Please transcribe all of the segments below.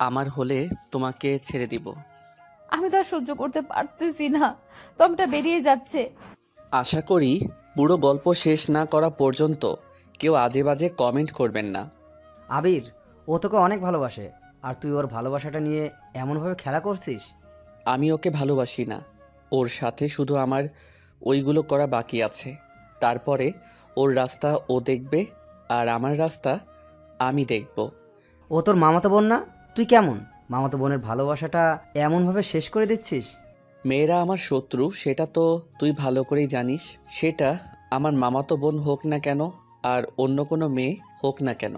আমার হলে তোমাকে ছেড়ে দিব। আমি তো আর সহ্য করতে পারতেছি না, দমটা বেরিয়ে যাচ্ছে। আশা করি পুরো গল্প শেষ না করা পর্যন্ত কেউ আজে বাজে কমেন্ট করবেন না। আবির, ও তোকে অনেক ভালোবাসে, আর তুই ওর ভালোবাসাটা নিয়ে এমনভাবে খেলা করছিস। আমি ওকে ভালোবাসি না, ওর সাথে শুধু আমার ওইগুলো করা বাকি আছে। তারপরে ওর রাস্তা ও দেখবে, আর আমার রাস্তা আমি দেখব। ও তোর মামাতো বোন না? তুই কেমন মামাতো বোনের ভালোবাসাটা এমনভাবে শেষ করে দিচ্ছিস? মেয়েরা আমার শত্রু সেটা তো তুই ভালো করেই জানিস। সেটা আমার মামাতো বোন হোক না কেন, আর অন্য কোনো মেয়ে হোক না কেন।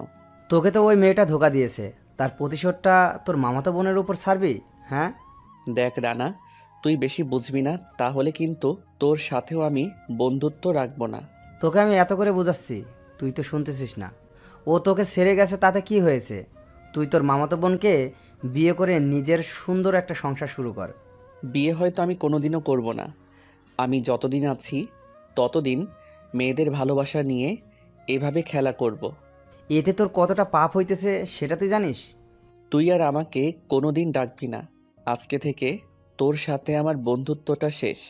তোকে তো ওই মেয়েটা ধোকা দিয়েছে, তার প্রতিশোধটা তোর মামাতো বোনের উপর ছাড়বি? হ্যাঁ। দেখ রানা, তুই বেশি বুঝবি না, তাহলে কিন্তু তোর সাথেও আমি বন্ধুত্ব রাখবো না। তোকে আমি এত করে বোঝাচ্ছি, তুই তো শুনতেছিস না। ও তোকে ছেড়ে গেছে তাতে কি হয়েছে? তুই তোর মামাতো বোনকে বিয়ে করে নিজের সুন্দর একটা সংসার শুরু কর। বিয়ে হয়তো আমি কোনোদিনও করব না। আমি যতদিন আছি ততদিন মেয়েদের ভালোবাসা নিয়ে এভাবে খেলা করব। এতে তোর কতটা পাপ হইতেছে সেটা তুই জানিস? তুই আর আমাকে কোনোদিন ডাকবি না। আজকে থেকে তোর সাথে আমার বন্ধুত্বটা শেষ।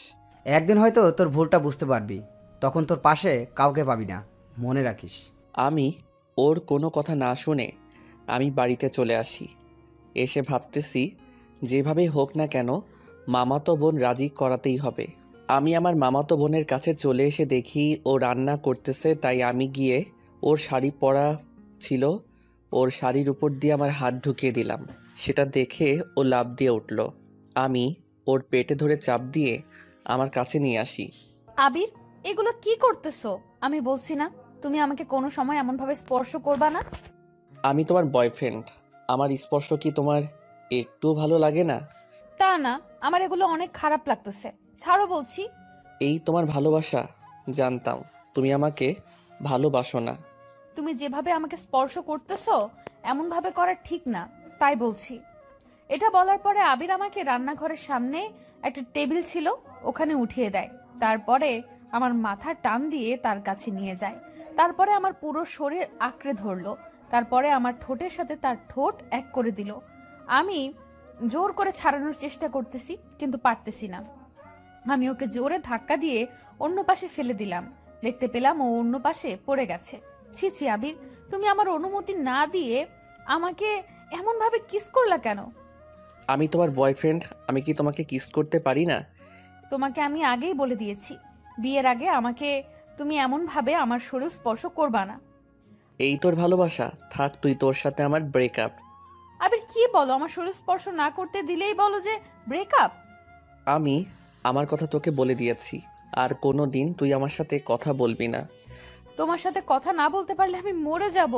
একদিন হয়তো তোর ভুলটা বুঝতে পারবি, তখন তোর পাশে কাউকে পাবি না, মনে রাখিস। আমি ওর কোনো কথা না শুনে আমি বাড়িতে চলে আসি। এসে ভাবতেছি যেভাবেই হোক না কেন মামাতো বোন রাজি করাতেই হবে। আমি আমার মামাতো বোনের কাছে চলে এসে দেখি ও রান্না করতেছে, তাই আমি গিয়ে ওর শাড়ি পরা ছিল, ওর শাড়ির উপর দিয়ে আমার হাত ঢুকিয়ে দিলাম। সেটা দেখে ও লাফ দিয়ে উঠল। আমি ওর পেটে ধরে চাপ দিয়ে আমার কাছে নিয়ে আসি। আবির, এগুলো কি করতেছো? আমি বলছি না তুমি আমাকে কোনো সময় এমন ভাবে স্পর্শ করবা না। আমি তোমার বয়ফ্রেন্ড, আমার স্পর্শ কি তোমার একটু ভালো লাগে না? তা না, আমার এগুলো অনেক খারাপ লাগতেছে, ছাড়ো বলছি। এই তোমার ভালোবাসা? জানতাম তুমি আমাকে ভালোবাসো না। তুমি যেভাবে আমাকে স্পর্শ করতেছো এমন ভাবে করা ঠিক না, তাই বলছি। এটা বলার পরে আবির আমাকে রান্নাঘরের সামনে একটা টেবিল ছিল ওখানে উঠিয়ে দেয়। তারপরে আমার মাথা টান দিয়ে তার কাছে নিয়ে যায়। তারপরে আমার পুরো শরীর আঁকড়ে ধরলো। তারপরে আমার ঠোঁটের সাথে তার ঠোঁট এক করে দিল। আমি জোর করে ছাড়ানোর চেষ্টা করতেছি, কিন্তু পারতেছি না। আমি ওকে জোরে ধাক্কা দিয়ে অন্য পাশে ফেলে দিলাম। দেখতে পেলাম ও অন্য পাশে পড়ে গেছে। ছি ছি আবির, তুমি আমার অনুমতি না দিয়ে আমাকে এমন ভাবে কিস করলা কেন? আমি তোমার বয়ফ্রেন্ড, আমি কি তোমাকে কিস করতে পারি না? তোমাকে আমি আগেই বলে দিয়েছি, বিয়ের আগে আমাকে তুমি এমন ভাবে আমার শরীর স্পর্শ করবা না। এই তোর ভালোবাসা? থাক, তুই তোর সাথে আমার ব্রেকআপ। আবির, কি বলো? আমার শরীর স্পর্শ না করতে দিলেই বলো যে ব্রেকআপ? আমি আমার কথা তোকে বলে দিয়েছি, আর কোনো দিন তুই আমার সাথে কথা বলবি না। তোমার সাথে কথা না বলতে পারলে আমি মরে যাব।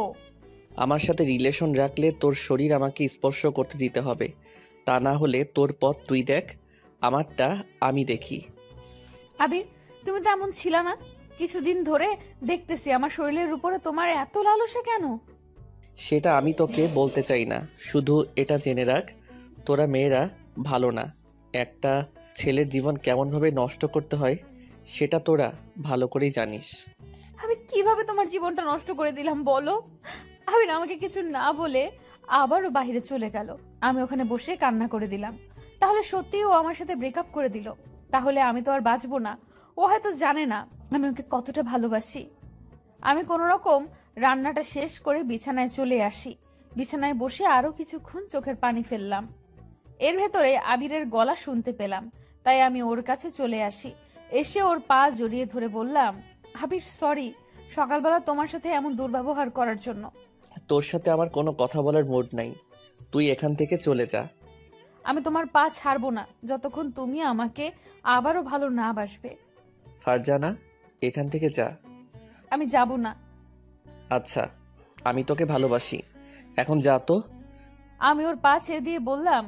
আমার সাথে রিলেশন রাখলে তোর শরীর আমাকে স্পর্শ করতে দিতে হবে, তা না হলে তোর পথ তুই দেখ, আমারটা আমি দেখি। আবির, তুমি তো এমন ছিল না। কিছুদিন ধরে দেখতেছি আমার শরীরের উপরে তোমার এত লালসা কেন? সেটা আমি তোকে বলতে চাই না, শুধু এটা জেনে রাখ, তোরা মেয়েরা ভালো না। একটা ছেলের জীবন কেমনভাবে নষ্ট করতে হয় সেটা তোরা ভালো করেই জানিস। আমি কিভাবে তোমার জীবনটা নষ্ট করে দিলাম বলো? আবির আমাকে কিছু না বলে আবারও বাইরে চলে গেল। আমি ওখানে বসে কান্না করে দিলাম। তাহলে সত্যি ও আমার সাথে ব্রেকআপ করে দিল? তাহলে আমি তো আর বাঁচবো না। ও হয়তো জানে না আমি ওকে কতটা ভালোবাসি। আমি কোনো রকম রান্নাটা শেষ করে বিছানায় চলে আসি। বিছানায় বসে আরো কিছুক্ষণ চোখের পানি ফেললাম। এর ভেতরে আবিরের গলা শুনতে পেলাম, তাই আমি ওর কাছে চলে আসি। এসে ওর পা জড়িয়ে ধরে বললাম, আবির সরি, সকালবেলা তোমার সাথে এমন দুর্ব্যবহার করার জন্য। তোর সাথে আমার কোনো কথা বলার মুড নাই, তুই এখান থেকে চলে যা। আমি তোমার পা ছাড়বো না যতক্ষণ তুমি আমাকে আবারও ভালো না বাসবে। ফারজানা, এখান থেকে যা। আমি যাব না। আচ্ছা, আমি তোকে ভালোবাসি, এখন যা তো। আমি ওর পা ছেড়ে দিয়ে বললাম,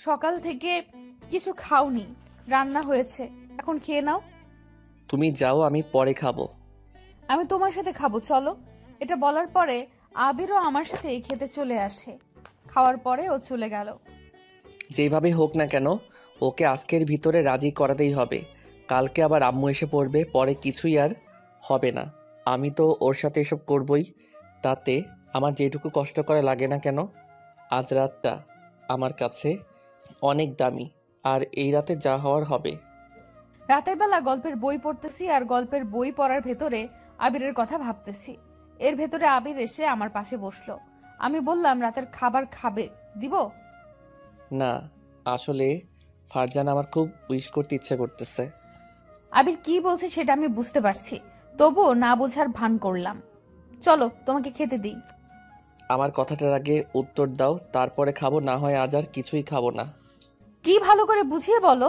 সকাল থেকে কিছু খাওনি, রান্না হয়েছে, এখন খেয়ে নাও। তুমি যাও, আমি পরে খাবো। আমি তোমার সাথে খাবো, চলো। এটা বলার পরে আবিরও আমার সাথে খেতে চলে আসে। খাওয়ার পরে ও চলে গেল। যেভাবে হোক না কেন ওকে আজকের ভিতরে রাজি করাতেই হবে। কালকে আবার আম্মু এসে পড়বে, পরে কিছুই আর হবে না। আমি তো ওর সাথে এসব করবই, তাতে আমার যেটুকু কষ্ট করা লাগে না কেন। আজ রাতটা আমার কাছে অনেক দামি, আর এই রাতে যা হওয়ার হবে। রাতের বেলা গল্পের বই পড়তেছি আর গল্পের বই পড়ার ভেতরে আবিরের কথা ভাবতেছি। এর ভেতরে আবির এসে আমার পাশে বসলো। আমি বললাম, রাতের খাবার খাবে, দিব? না, আসলে ফারজান আমার খুব উইশ করতে ইচ্ছে করতেছে। আবির কি বলছে সেটা আমি বুঝতে পারছি, তবুও না বোঝার ভান করলাম। চলো তোমাকে খেতে দিই। আমার কথাটার আগে উত্তর দাও, তারপরে খাবো, না হয় আজ আর কিছুই খাবো না। কি ভালো করে বুঝিয়ে বলো।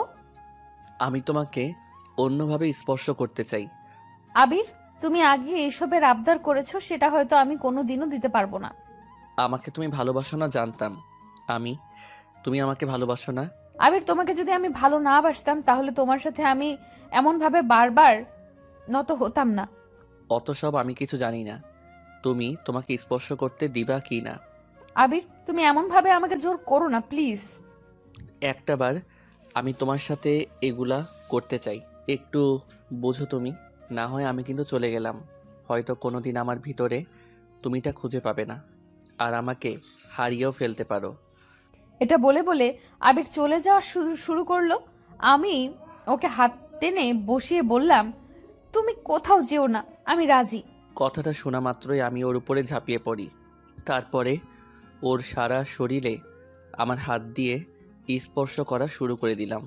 আমি তোমাকে অন্যভাবে স্পর্শ করতে চাই। আবির, তুমি আগে এসবের আবদার করেছো, সেটা হয়তো আমি কোনোদিনও দিতে পারবো না। আমাকে তুমি ভালোবাসো না জানতাম। তুমি আমাকে ভালোবাসো না? আবির, তোমাকে যদি আমি ভালো না বাসতাম তাহলে তোমার সাথে আমি এমন ভাবে বারবার নত হতাম না। অত সব আমি কিছু জানি না। তুমি তোমাকে স্পর্শ করতে দিবা কি না? আবির, তুমি এমন ভাবে আমাকে জোর করো না প্লিজ। একটাবার আমি তোমার সাথে এগুলা করতে চাই, একটু বোঝো তুমি। না হয় আমি কিন্তু চলে গেলাম, হয়তো কোনোদিন আমার ভিতরে তুমিটা খুঁজে পাবে না, আর আমাকে হারিয়েও ফেলতে পারো। এটা বলে বলে আবির চলে যাওয়া শুরু করলো। আমি ওকে হাত টেনে বসিয়ে বললাম, তুমি কোথাও যেও না, আমি রাজি। কথাটা শোনা মাত্রই আমি ওর উপরে ঝাঁপিয়ে পড়ি। তারপরে ওর সারা শরীরে আমার হাত দিয়ে স্পর্শ করা শুরু করে দিলাম।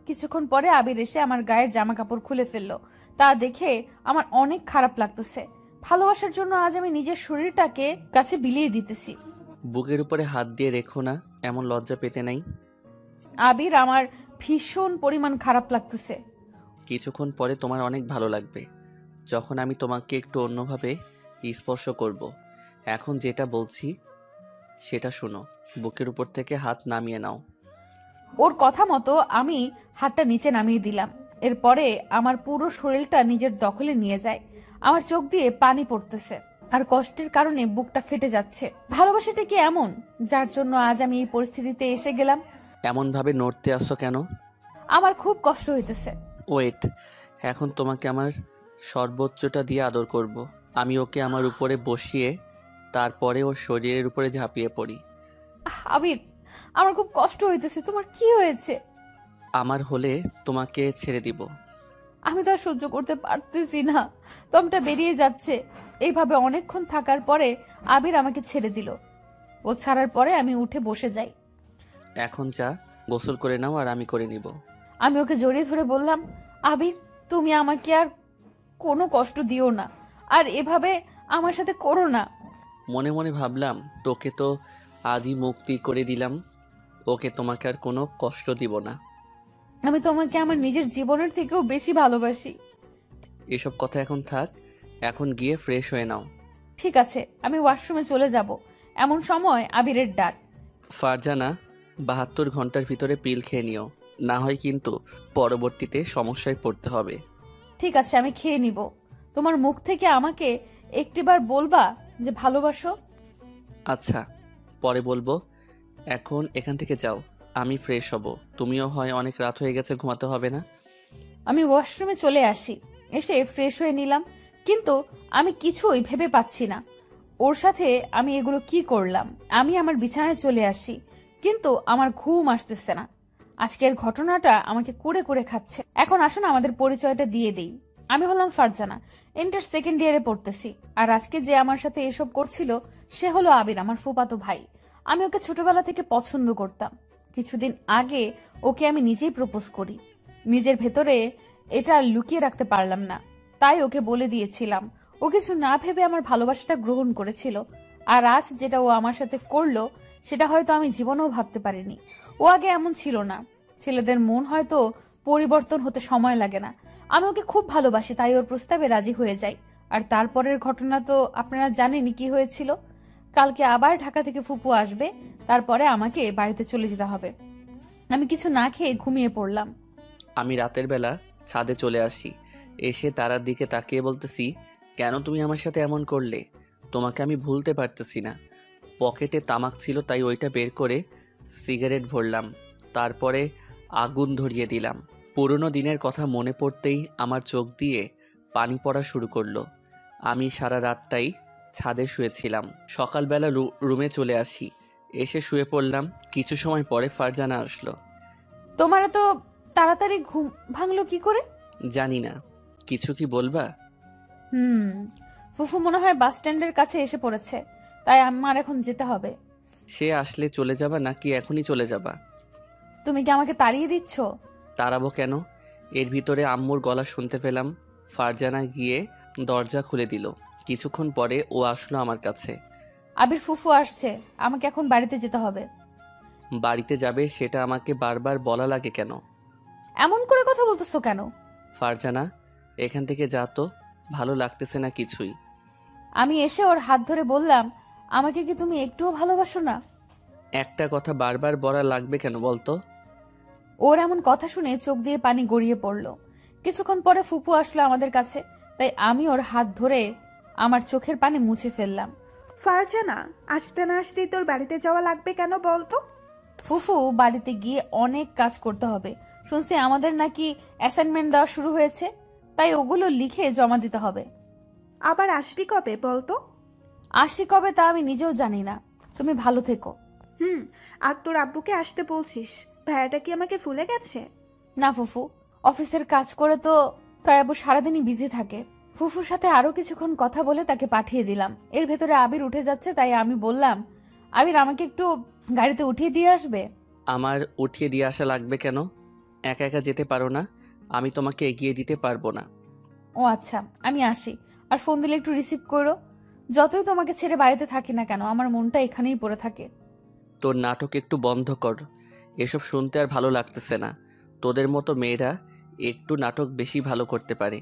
কিছুক্ষণ পরে আবির এসে আমার গায়ের জামা কাপড় খুলে ফেললো। তা দেখে আমার অনেক খারাপ লাগতেছে। ভালোবাসার জন্য আজ আমি নিজের শরীরটাকে কাছে বিলিয়ে দিতেছি। বুকের উপরে হাত দিয়ে রেখো না, এমন লজ্জা পেতে নাই। আবির, আমার ভীষণ পরিমাণ খারাপ লাগতেছে। কিছুক্ষণ পরে তোমার অনেক ভালো লাগবে, যখন আমি তোমাকে একটু অন্যভাবে স্পর্শ করব। এখন যেটা বলছি সেটা শোনো। বুকের উপর থেকে হাত নামিয়ে নাও। ওর কথা মতো আমি হাতটা নিচে নামিয়ে দিলাম। এরপরে আমার পুরো শরীরটা নিজের দখলে নিয়ে যায়। আমার চোখ দিয়ে পানি পড়তেছে আর কষ্টের কারণে বুকটা ফেটে যাচ্ছে। ভালোবাসাটা কি এমন, যার জন্য আজ আমি এই পরিস্থিতিতে এসে গেলাম? এমনভাবে নড়তে আসছো কেন? আমার খুব কষ্ট হইতেছে। ওয়েট, এখন তোমাকে আমার সর্বোচ্চটা দিয়ে আদর করব। আমি ওকে আমার উপরে বসিয়ে তারপরে ওর শরীরের উপরে ঝাঁপিয়ে পড়ি। আবির, আমার খুব কষ্ট হইতেছে। তোমার কি হয়েছে? আমার হলে তোমাকে ছেড়ে দিব। আমি তো আর সহ্য করতে পারতেছি না, দমটা বেরিয়ে যাচ্ছে। এইভাবে অনেকক্ষণ থাকার পরে আবির আমাকে ছেড়ে দিল। ও ছাড়ার পরে আমি উঠে বসে যাই। এখন যা, গোসল করে নাও, আর আমি করে নিব। আমি ওকে জড়িয়ে ধরে বললাম, আবির, তুমি আমাকে আর কোনো কষ্ট দিও না, আর এভাবে আমার সাথে করো না। মনে মনে ভাবলাম, তোকে তো আজই মুক্তি করে দিলাম, ওকে তোমাকে আর কোনো কষ্ট দিব না। আমি তোমাকে আমার নিজের জীবনের থেকেও বেশি ভালোবাসি। এসব কথা এখন থাক, এখন গিয়ে ফ্রেশ হয়ে নাও। ঠিক আছে, আমি ওয়াশরুমে চলে যাব। এমন সময় আবিরের ডাক। ফারজানা, 72 ঘন্টার ভিতরে পিল খেয়ে নিও, না হয় কিন্তু পরবর্তীতে সমস্যায় পড়তে হবে। ঠিক আছে, আমি খেয়ে নিব। তোমার মুখ থেকে আমাকে একটিবার বলবা যে ভালোবাসো? আচ্ছা, পরে বলবো। এখন এখান থেকে যাও, আমি ফ্রেশ হব। তুমিও হয় অনেক রাত হয়ে গেছে, ঘুমাতে হবে না? আমি ওয়াশরুমে চলে আসি, এসে ফ্রেশ হয়ে নিলাম, কিন্তু আমি কিছুই ভেবে পাচ্ছি না ওর সাথে আমি এগুলো কি করলাম। আমি আমার বিছানায় চলে আসি, কিন্তু আমার ঘুম আসতেছে না। আজকের ঘটনাটা আমাকে কুড়ে কুড়ে খাচ্ছে। এখন আসুন আমাদের পরিচয়টা দিয়ে দেই। আমি হলাম ফারজানা, ইন্টার সেকেন্ড ইয়ারে পড়তেছি। আর আজকে যে আমার সাথে এসব করছিল সে হলো আবির, আমার ফুফাতো ভাই। আমি ওকে ছোটবেলা থেকে পছন্দ করতাম। কিছুদিন আগে ওকে আমি নিজেই প্রপোজ করি। নিজের ভেতরে এটা আর লুকিয়ে রাখতে পারলাম না, তাই ওকে বলে দিয়েছিলাম। ও কিছু না ভেবে আমার ভালোবাসাটা গ্রহণ করেছিল। আর আজ যেটা ও আমার সাথে করলো সেটা হয়তো আমি জীবনেও ভাবতে পারিনি। ও আগে এমন ছিল না। ছেলেদের মন হয়তো পরিবর্তন হতে সময় লাগে না। আমি ওকে খুব ভালোবাসি, তাই ওর প্রস্তাবে রাজি হয়ে যাই। আর তারপরের ঘটনা তো আপনারা জানেনই কি হয়েছিল। কালকে আবার ঢাকা থেকে ফুপু আসবে, তারপরে আমাকে বাড়িতে চলে যেতে হবে। আমি কিছু না খেয়ে ঘুমিয়ে পড়লাম। আমি রাতের বেলা ছাদে চলে আসি, এসে তারার দিকে তাকিয়ে বলতেছি, কেন তুমি আমার সাথে এমন করলে? তোমাকে আমি ভুলতে পারতেছি না। পকেটে তামাক ছিল, তাই ওইটা বের করে সিগারেট ভরলাম, তারপরে আগুন ধরিয়ে দিলাম। পুরনো দিনের কথা মনে পড়তেই আমার চোখ দিয়ে পানি পড়া শুরু করলো। আমি সারা রাতটাই ছাদে শুয়েছিলাম। সকালবেলা রুমে চলে আসি, এসে শুয়ে পড়লাম। কিছু সময় পরে ফারজানা আসলো। তোমার তো তাড়াতাড়ি ঘুম ভাঙলো কি করে? জানি না, কিছু কি বলবা? হুম, ফুফু মনে হয় বাস স্ট্যান্ডের কাছে এসে পড়েছে, তাই আমার এখন যেতে হবে। সে আসলে চলে যাবা নাকি এখনই চলে যাবা? তুমি কি আমাকে তাড়িয়ে দিচ্ছ? তাড়াবো কেন? এর ভিতরে আম্মুর গলা শুনতে পেলাম। ফারজানা গিয়ে দরজা খুলে দিল। কিছুক্ষণ পরে ও আসলো আমার কাছে। আবির ফুফু আসছে, আমাকে এখন বাড়িতে যেতে হবে। বাড়িতে যাবে সেটা আমাকে বারবার বলা লাগে কেন? এমন করে কথা বলতেছো কেন? ফারজানা, এখান থেকে যা তো, ভালো লাগতেছে না কিছুই। আমি এসে ওর হাত ধরে বললাম, আমাকে কি তুমি একটুও ভালোবাসো না? একটা কথা বারবার বলা লাগবে কেন বলতো? ওর এমন কথা শুনে চোখ দিয়ে পানি গড়িয়ে পড়ল। কিছুক্ষণ পরে ফুপু আসলো আমাদের কাছে, তাই আমি ওর হাত ধরে আমার চোখের পানি মুছে ফেললাম। ফারজানা, আসতে না আসতেই তোর বাড়িতে যাওয়া লাগবে কেন বলতো? ফুফু বাড়িতে গিয়ে অনেক কাজ করতে হবে শুনছি, আমাদের নাকি অ্যাসাইনমেন্ট দেওয়া শুরু হয়েছে, তাই ওগুলো লিখে জমা দিতে হবে। আবার আসবি কবে বলতো? আসি কবে তা আমি নিজেও জানি না। তুমি ভালো থেকো। আর তোর আব্বুকে আসতে বলছিস? ভাইয়াটা কি আমাকে ভুলে গেছে? না ফুফু, অফিসের কাজ করে তো, তাই আব্বু সারাদিনই বিজি থাকে। ফুফুর সাথে আরো কিছুক্ষণ কথা বলে তাকে পাঠিয়ে দিলাম। এর ভেতরে আবির উঠে যাচ্ছে, তাই আমি বললাম, আবির আমাকে একটু গাড়িতে উঠিয়ে দিয়ে আসবে? আমার উঠিয়ে দিয়ে আসা লাগবে কেন? একা একা যেতে পারো না? আমি তোমাকে এগিয়ে দিতে পারবো না। ও আচ্ছা, আমি আসি। আর ফোন দিলে একটু রিসিভ করো। যতই তোমাকে ছেড়ে বাড়িতে থাকি না কেন, আমার মনটা এখানেই পড়ে থাকে। তোর নাটক একটু বন্ধ কর। এসব শুনতে আর ভালো লাগতেছে না। তোদের মতো মেয়েরা একটু নাটক বেশি ভালো করতে পারে।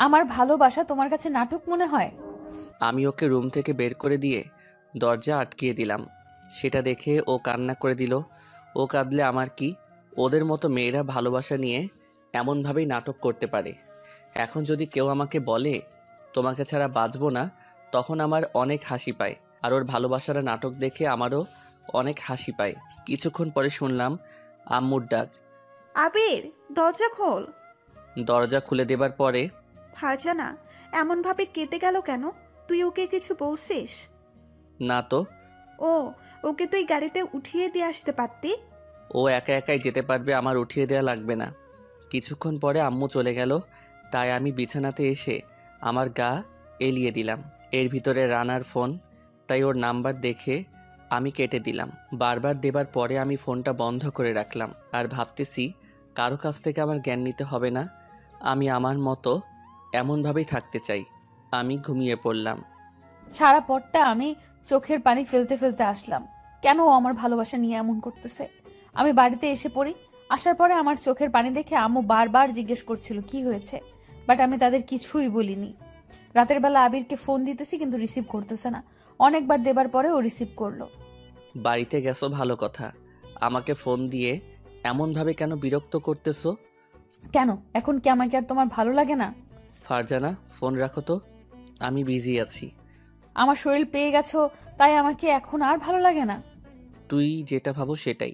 আমার ভালোবাসা তোমার কাছে নাটক মনে হয়? আমি ওকে রুম থেকে বের করে দিয়ে দরজা আটকিয়ে দিলাম। সেটা দেখে ও কান্না করে দিল। ও কাঁদলে আমার কি? ওদের মতো মেয়েরা ভালোবাসা নিয়ে এমনভাবেই নাটক করতে পারে। এখন যদি কেউ আমাকে বলে তোমাকে ছাড়া বাঁচবো না, তখন আমার অনেক হাসি পায়। আর ওর ভালোবাসার নাটক দেখে আমারও অনেক হাসি পায়। কিছুক্ষণ পরে শুনলাম আম্মুর ডাক। আবির, দরজা খোল। দরজা খুলে দেবার পরে ফারজানা এমন ভাবে কেটে গেল কেন? তুই ওকে কিছু বলছিস? না তো, ও, ওকে তুই গাড়িতে উঠিয়ে দিয়ে আসতে পারতি। ও একা একাই যেতে পারবে, আমার উঠিয়ে দেওয়া লাগবে না। কিছুক্ষণ পরে আম্মু চলে গেল, তাই আমি বিছানাতে এসে আমার গা এলিয়ে দিলাম। এর ভিতরে রানার ফোন, তাই ওর নাম্বার দেখে আমি কেটে দিলাম। বারবার দেবার পরে আমি ফোনটা বন্ধ করে রাখলাম। আর ভাবতেছি কারো কাছ থেকে আমার জ্ঞান নিতে হবে না। আমি আমার মতো এমনভাবেই থাকতে চাই। আমি ঘুমিয়ে পড়লাম। সারা পথটা আমি চোখের পানি ফেলতে ফেলতে আসলাম। কেন ও আমার ভালোবাসা নিয়ে এমন করতেছে? আমি বাড়িতে এসে পড়ি। আসার পরে আমার চোখের পানি দেখে আম্মু বারবার জিজ্ঞেস করছিল কি হয়েছে, বাট আমি তাদের কিছুই বলিনি। রাতের বেলা আবিরকে ফোন দিতেছি কিন্তু রিসিভ করতেছে না। অনেকবার দেবার পরে ও রিসিভ করলো। বাড়িতে গেছো ভালো কথা, আমাকে ফোন দিয়ে এমনভাবে কেন বিরক্ত করতেছো? কেন, এখন কি আমাকে আর তোমার ভালো লাগে না? ফারজানা, ফোন রাখো তো, আমি বিজি আছি। আমার শরীর পেয়ে গেছো, তাই আমাকে এখন আর ভালো লাগে না? তুই যেটা ভাবো সেটাই।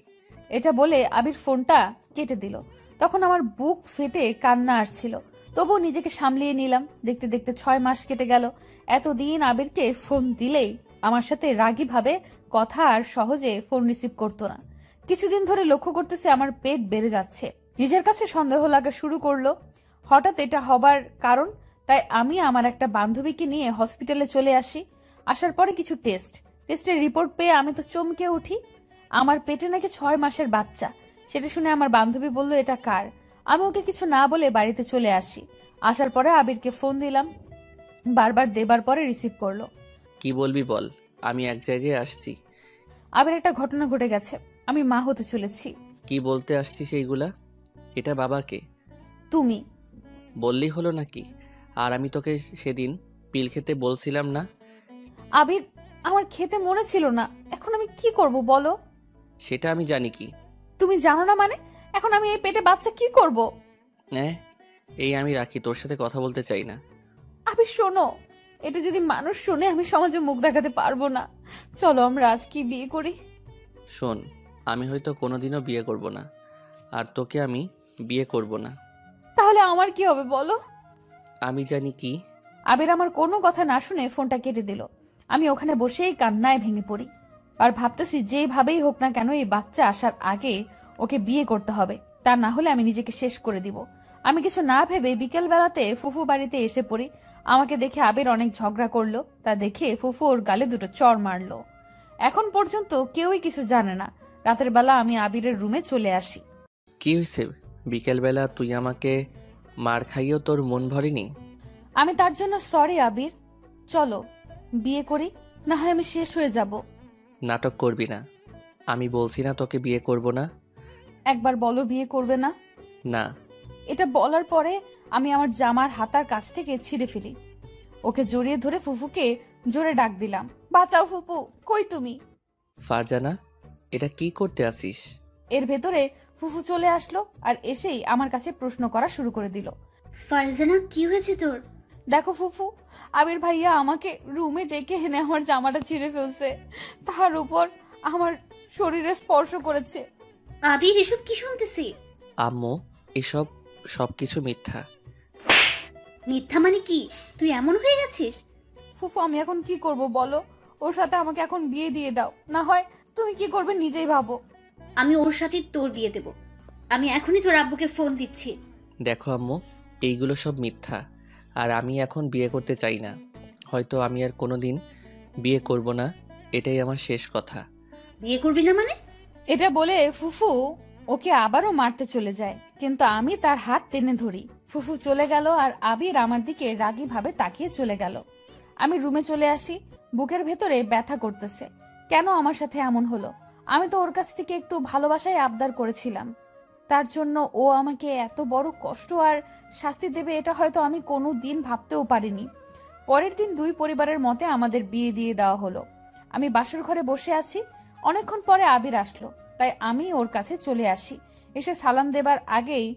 এটা বলে আবির ফোনটা কেটে দিল। তখন আমার বুক ফেটে কান্না আসছিল, তবুও নিজেকে সামলিয়ে নিলাম। দেখতে দেখতে 6 মাস কেটে গেল। এতদিন আবিরকে ফোন দিলেই আমার সাথে রাগী ভাবে কথা আর সহজে ফোন রিসিভ করতো না। কিছুদিন ধরে লক্ষ্য করতেছি আমার পেট বেড়ে যাচ্ছে। নিজের কাছে সন্দেহ লাগা শুরু করলো। হঠাৎ এটা হবার কারণ, তাই আমি আমার একটা বান্ধবীকে নিয়ে হসপিটালে চলে আসি। আসার পরে কিছু টেস্টের রিপোর্ট পেয়ে আমি তো চমকে উঠি। আমার পেটে নাকি 6 মাসের বাচ্চা। সেটা শুনে আমার বান্ধবী বলল এটা কার। আমি ওকে কিছু না বলে বাড়িতে চলে আসি। আসার পরে আবিরকে ফোন দিলাম, বারবার দেবার পরে রিসিভ করলো। কি বলবি বল, আমি এক জায়গায় আসছি। আবির একটা ঘটনা ঘটে গেছে, আমি মা হতে চলেছি। কি বলতে আসছিস এইগুলা? এটা বাবাকে তুমি বললেই হলো নাকি? আর আমি তোকে সেদিন পিল খেতে বলছিলাম না? আবির, আমার খেতে মনে ছিল না, এখন আমি কি করব বলো? সেটা আমি জানি কি। তুমি জানো না মানে? এখন আমি এই পেটে বাচ্চা কি করব? হ্যাঁ, এই আমি রাখি, তোর সাথে কথা বলতে চাই না। আবির শোনো, এটা যদি মানুষ শুনে আমি সমাজে মুখ দেখাতে পারবো না। চলো আমরা আজকে বিয়ে করি। শোন, আমি হয়তো কোনোদিনও বিয়ে করব না, আর তোকে আমি বিয়ে করব না। তাহলে আমার কি হবে বলো? আমি জানি কি। আবির আমার কোনো কথা না শুনে ফোনটা কেটে দিল। আমি ওখানে বসেই কান্নায় ভেঙে পড়ি। আর ভাবতেছি যেভাবেই হোক না কেন এই বাচ্চা আসার আগে ওকে বিয়ে করতে হবে, তা না হলে আমি নিজেকে শেষ করে দিব। আমি কিছু না ভেবে বিকেল বেলাতে ফুফু বাড়িতে এসে পড়ি। আমাকে দেখে আবির অনেক ঝগড়া করলো, তা দেখে ফুফু ওর গালে দুটো চড় মারলো। এখন পর্যন্ত কেউই কিছু জানে না। রাতের বেলা আমি আবিরের রুমে চলে আসি। কি হয়েছে? বিকেলবেলা তুই আমাকে মার খাইয়েও তোর মন ভরেনি? আমি তার জন্য সরি আবির, চলো বিয়ে করি, না হয় আমি শেষ হয়ে যাব। নাটক করবি না। আমি বলছি না তোকে বিয়ে করব না। একবার বলো বিয়ে করবে না। না। এটা বলার পরে আমি আমার জামার হাতার কাছ থেকে ছিঁড়ে ফেলি। ওকে জড়িয়ে ধরে ফুফুকে জোরে ডাক দিলাম, বাঁচাও ফুফু, কই তুমি? ফারজানা, এটা কি করতে আসিস? এর ভেতরে ফুফু চলে আসলো আর এসেই আমার কাছে প্রশ্ন করা শুরু করে দিল। ফারজানা, কি হয়েছে তোর? দেখো ফুফু, আবির ভাইয়া আমাকে রুমে ডেকে এনে আমার জামাটা ছিঁড়ে ফেলছে, তার উপর আমার শরীরে স্পর্শ করেছে। আবির, এসব কি শুনতেছি? আম্মু, এসব সবকিছু মিথ্যা। মিথ্যা মানে কি? তুই এমন হয়ে গেছিস? ফুফু, আমি এখন কি করব বলো? ওর সাথে আমাকে এখন বিয়ে দিয়ে দাও, না হয় তুমি কি করবে নিজেই ভাবো। আমি ওর সাথে তোর বিয়ে দেব। আমি এখনই তোর আব্বুকে ফোন দিচ্ছি। দেখো আম্মু, এইগুলো সব মিথ্যা। আর আমি এখন বিয়ে করতে চাই না। হয়তো আমি আর কোনোদিন বিয়ে করব না, এটাই আমার শেষ কথা। বিয়ে করবি না মানে? এটা বলে ফুফু ওকে আবারও মারতে চলে যায়, কিন্তু আমি তার হাত টেনে ধরি। ফুফু চলে গেল আর আবির আমার দিকে রাগী ভাবে তাকিয়ে চলে গেল। আমি রুমে চলে আসি, বুকের ভেতরে ব্যথা করতেছে। কেন আমার সাথে এমন হলো? আমি তো ওর কাছ থেকে একটু ভালোবাসায় আবদার করেছিলাম, তার জন্য ও আমাকে এত বড় কষ্ট আর শাস্তি দেবে এটা হয়তো আমি কোনো দিন ভাবতেও পারিনি। পরের দিন দুই পরিবারের মতে আমাদের বিয়ে দিয়ে দেওয়া হলো। আমি বাসর ঘরে বসে আছি, অনেকক্ষণ পরে আবির আসলো, তাই আমি ওর কাছে চলে আসি। এসে সালাম দেবার আগেই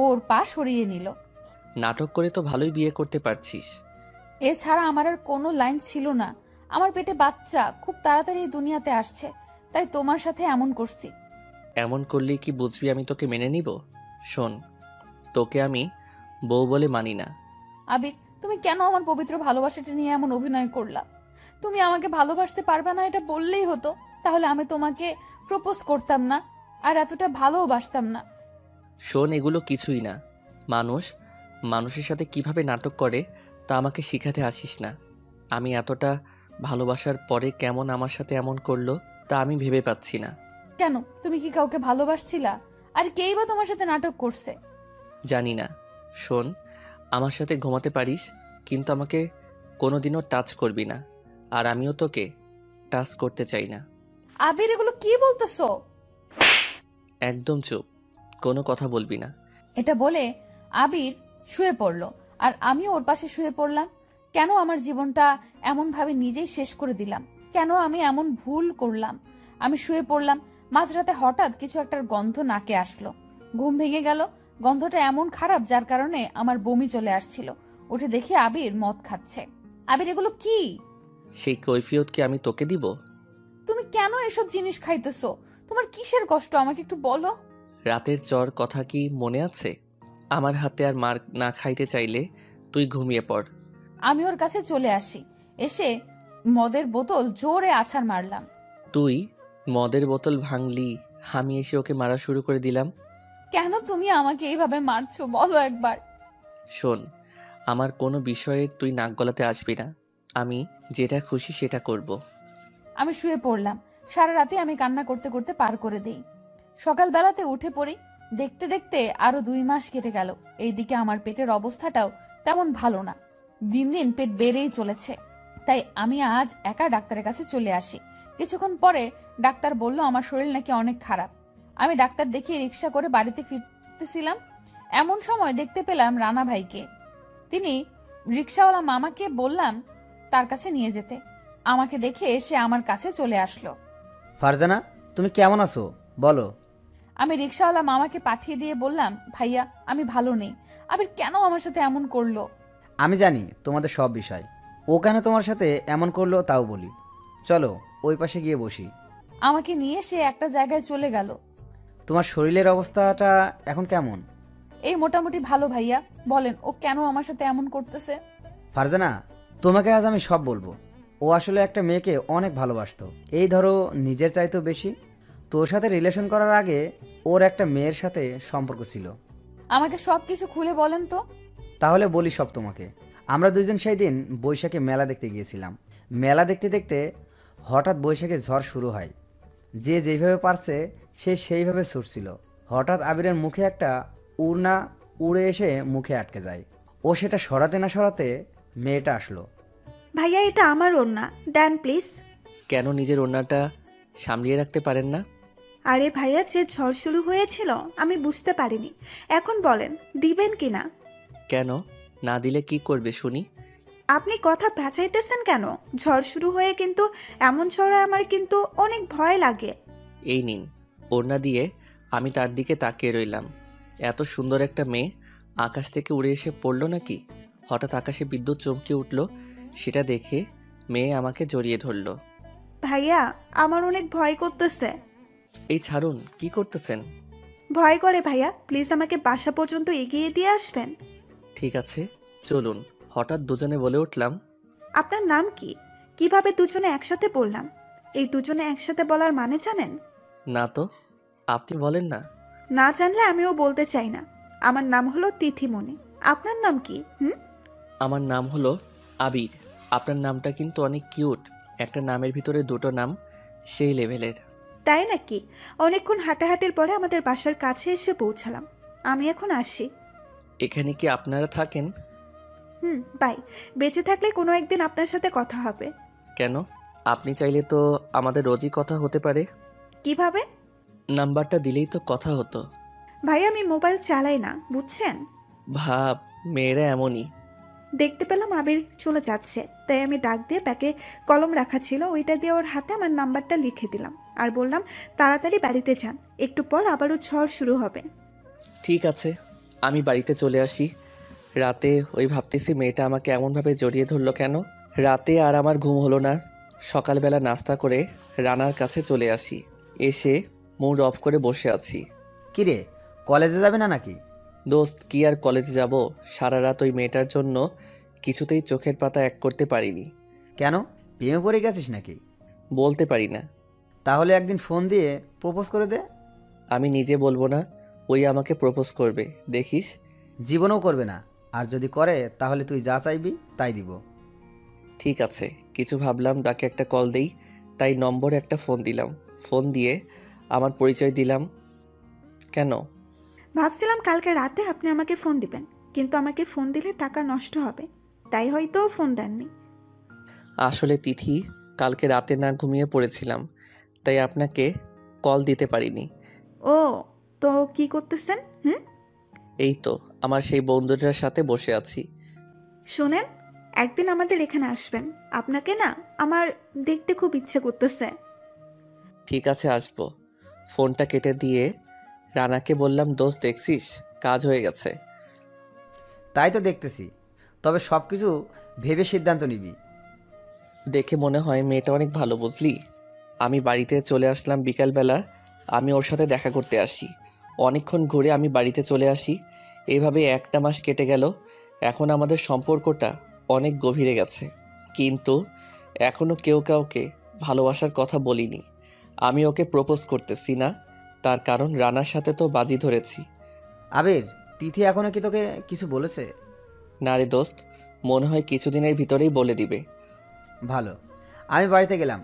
ওর পা সরিয়ে নিল। নাটক করে তো ভালোই বিয়ে করতে পারছিস। এছাড়া আমার আর কোনো লাইন ছিল না। আমার পেটে বাচ্চা খুব তাড়াতাড়ি এই দুনিয়াতে আসছে, তাই তোমার সাথে এমন করছি। এমন করলেই কি বুঝবি আমি তোকে মেনে নিব? শোন, তোকে আমি বউ বলে মানি না। আবির, তুমি কেন আমার পবিত্র ভালোবাসাটা নিয়ে এমন অভিনয় করলা? তুমি আমাকে ভালোবাসতে পারবে না এটা বললেই হতো, তাহলে আমি তোমাকে প্রপোজ করতাম না আর এতটা ভালোবাসতাম না। শোন, এগুলো কিছুই না। মানুষ মানুষের সাথে কিভাবে নাটক করে তা আমাকে শিখাতে আসিস না। আমি এতটা ভালোবাসার পরে কেমন আমার সাথে এমন করলো তা আমি ভেবে পাচ্ছি না। কেন, তুমি কি কাউকে ভালোবাসছিলা? আর কেই বা তোমার সাথে নাটক করছে? জানি না। শোন, আমার সাথে ঘুমাতে পারিস, কিন্তু আমাকে কোনোদিনও টাচ করবি না। আর আমিও তোকে টাচ করতে চাই না। আবির, এগুলো কি বলতেছো? একদম চুপ, কোনো কথা বলবি না। এটা বলে আবির শুয়ে পড়লো আর আমি ওর পাশে শুয়ে পড়লাম। কেন আমার জীবনটা এমন ভাবে নিজেই শেষ করে দিলাম? কেন আমি এমন ভুল করলাম? আমি শুয়ে পড়লাম, মাঝরাতে হঠাৎ কিছু একটার গন্ধ নাকে আসলো। ঘুম ভেঙে গেল। গন্ধটা এমন খারাপ যার কারণে আমার বমি চলে আসছিল। উঠে দেখি আবির মদ খাচ্ছে। আবির, এগুলো কি? সেই কৈফিয়ত কি আমি তোকে দিব? তুমি কেন এসব জিনিস খাইতেছো? তোমার কিসের কষ্ট আমাকে একটু বলো। রাতের জ্বর কথা কি মনে আছে? আমার হাতে আর মার না খাইতে চাইলে তুই ঘুমিয়ে পড়। আমি ওর কাছে চলে আসি, এসে মদের বোতল জোরে আছাড় মারলাম। তুই মদের বোতল ভাঙলি, আমি এসে ওকে মারা শুরু করে দিলাম। কেন তুমি আমাকে এইভাবে মারছো বলো একবার। শোন, আমার কোনো বিষয়ে তুই নাক গলাতে আসবি না। আমি যেটা খুশি সেটা করব। আমি শুয়ে পড়লাম। সারা রাতে আমি কান্না করতে করতে পার করে দেই। সকালবেলাতে উঠে পড়ি। দেখতে দেখতে আরো 2 মাস কেটে গেল। এইদিকে আমার পেটের অবস্থাটাও তেমন ভালো না, দিন দিন পেট বেড়েই চলেছে। তাই আমি আজ একা ডাক্তারের কাছে চলে আসি। কিছুক্ষণ পরে ডাক্তার বলল আমার শরীর নাকি অনেক খারাপ। আমি ডাক্তার দেখিয়ে রিক্সা করে বাড়িতে ফিরতেছিলাম, এমন সময় দেখতে পেলাম রানা ভাইকে। তিনি রিক্সাওয়ালা মামাকে বললাম তার কাছে নিয়ে যেতে। আমাকে দেখে এসে আমার কাছে চলে আসলো। ফারজানা, তুমি কেমন আছো বলো? আমি রিক্সাওয়ালা মামাকে পাঠিয়ে দিয়ে বললাম, ভাইয়া আমি ভালো নেই। আবির কেন আমার সাথে এমন করলো? আমি জানি তোমাদের সব বিষয়। ও কেন তোমার সাথে এমন করলো তাও বলি। চলো ওই পাশে গিয়ে বসি। আমাকে নিয়ে সে একটা জায়গায় চলে গেল। তোমার শরীরের অবস্থাটা এখন কেমন? এই মোটামুটি ভালো ভাইয়া। বলেন ও কেন আমার সাথে এমন করতেছে? ফারজানা, তোমাকে আজ আমি সব বলবো। ও ও আসলে একটা মেয়েকে অনেক ভালোবাসতো, এই ধরো নিজের চাইতেও বেশি। তোর সাথে রিলেশন করার আগে ওর একটা মেয়ের সাথে সম্পর্ক ছিল। আমাকে সব কিছু খুলে বলেন তো। তাহলে বলি সব তোমাকে। আমরা দুজন সেই দিন বৈশাখে মেলা দেখতে গিয়েছিলাম। মেলা দেখতে দেখতে হঠাৎ বৈশাখে ঝড় শুরু হয়। যে যেভাবে পারছে সে সেইভাবে ছুটছিল। হঠাৎ আবিরের মুখে একটা উড়না উড়ে এসে মুখে আটকে যায়। ও সেটা সরাতে না সরাতে মেয়েটা আসলো। ভাইয়া এটা আমার ওড়না, দেন প্লিজ। কেন নিজের ওড়নাটা সামলিয়ে রাখতে পারেন না? আরে ভাইয়া, যে ঝড় শুরু হয়েছিল আমি বুঝতে পারিনি। এখন বলেন দিবেন কি না? কেন না দিলে কি করবে শুনি? আপনি কথা পেঁচাইতেছেন কেন? ঝড় শুরু হয়ে কিন্তু এমন ঝড়ে আমার কিন্তু অনেক ভয় লাগে। এই নিন। ওড়না দিয়ে আমি তার দিকে তাকিয়ে রইলাম। এত সুন্দর একটা মেয়ে আকাশ থেকে উড়ে এসে পড়লো নাকি? হঠাৎ আকাশে বিদ্যুৎ চমকে উঠল। সেটা দেখে মেয়ে আমাকে জড়িয়ে ধরল। ভাইয়া আমার অনেক ভয় করতেছে। এই ছাড়ুন, কি করতেছেন? ভয় করে ভাইয়া, প্লিজ আমাকে বাসা পর্যন্ত এগিয়ে দিয়ে আসবেন। ঠিক আছে চলুন। হঠাৎ দুজনে বলে উঠলাম, আপনার নাম কি? কিভাবে দুজনে একসাথে বললাম? এই দুজনে একসাথে বলার মানে জানেন? না তো, আপনি বলেন না। না জানলে আমিও বলতে চাই না। আমার নাম হলো তিথিমণি। আপনার নাম কি? আমার নাম হলো আবির। আপনার নামটা কিন্তু অনেক কিউট। একটা নামের ভিতরে দুটো নাম, সেই লেভেলের। তাই নাকি? অনেকক্ষণ হাঁটাহাঁটির পরে আমাদের বাসার কাছে এসে পৌঁছালাম। আমি এখন আসি। এখানে কি আপনারা থাকেন? বাই। বেঁচে থাকলে কোনো একদিন আপনার সাথে কথা হবে। কেন? আপনি চাইলে তো আমাদের রোজই কথা হতে পারে। কিভাবে? নাম্বারটা দিলেই তো কথা হতো। ভাই আমি মোবাইল চালাই না, বুঝছেন? ভাব, মেয়েরা এমনই। দেখতে পেলাম আবির চলে যাচ্ছে, তাই আমি ডাক দিয়ে ব্যাগে কলম রাখা ছিল ওইটা দিয়ে ওর হাতে আমার নাম্বারটা লিখে দিলাম আর বললাম তাড়াতাড়ি বাড়িতে যান, একটু পর আবারও ঝড় শুরু হবে। ঠিক আছে, আমি বাড়িতে চলে আসি। রাতে ওই ভাবতেছি মেয়েটা আমাকে এমনভাবে জড়িয়ে ধরলো কেন। রাতে আর আমার ঘুম হলো না। সকালবেলা নাস্তা করে রানার কাছে চলে আসি। এসে মুড অফ করে বসে আছি। কিরে, কলেজে যাবে না নাকি? দোস্ত, কি আর কলেজে যাব? সারা রাত ওই মেয়েটার জন্য কিছুতেই চোখের পাতা এক করতে পারিনি। কেন, প্রেমে পড়ে গেছিস নাকি? বলতে পারি না। তাহলে একদিন ফোন দিয়ে প্রপোজ করে দে। আমি নিজে বলবো না, ওই আমাকে প্রপোজ করবে, দেখিস। জীবনেও করবে না, আর যদি করে তাহলে তুই যা চাইবি তাই দিব। ঠিক আছে, কিছু ভাবলাম, তাকে একটা কল দেই। তাই নম্বরে একটা ফোন দিলাম। ফোন দিয়ে আমার পরিচয় দিলাম। কেন? ভাবছিলাম কালকে রাতে আপনি আমাকে ফোন দিবেন, কিন্তু আমাকে ফোন দিলে টাকা নষ্ট হবে, তাই হয়তো ফোন দেননি। আসলে তিথি, কালকে রাতে না ঘুমিয়ে পড়েছিলাম, তাই আপনাকে কল দিতে পারিনি। ও, তো কি করতেছেন? এই তো আমার সেই বন্ধুটার সাথে বসে আছি। শুনেন, একদিন আমাদের এখানে আসবেন। আপনাকে না আমার দেখতে খুব ইচ্ছে করতেছে। ঠিক আছে, আসবো। ফোনটা কেটে দিয়ে রানাকে বললাম, দোস্ত দেখছিস, কাজ হয়ে গেছে। তাই তো দেখতেছি, তবে সব কিছু ভেবে সিদ্ধান্ত নিবি। দেখে মনে হয় মেয়েটা অনেক ভালো, বুঝলি। আমি বাড়িতে চলে আসলাম বিকালবেলা। আমি ওর সাথে দেখা করতে আসি। অনেকক্ষণ ঘুরে আমি বাড়িতে চলে আসি। এইভাবে একটা মাস কেটে গেল। এখন আমাদের সম্পর্কটা অনেক গভীরে গেছে, কিন্তু এখনও কেউ কাউকে ভালোবাসার কথা বলিনি। আমি ওকে প্রপোজ করতেছি না, তার কারণ রানার সাথে তো বাজি ধরেছি। আবির, তিথি এখনো কি তোকে কিছু বলেছে? না রে দোস্ত, মনে হয় কিছুদিনের ভিতরেই বলে দিবে। ভালো। আমি বাড়িতে গেলাম,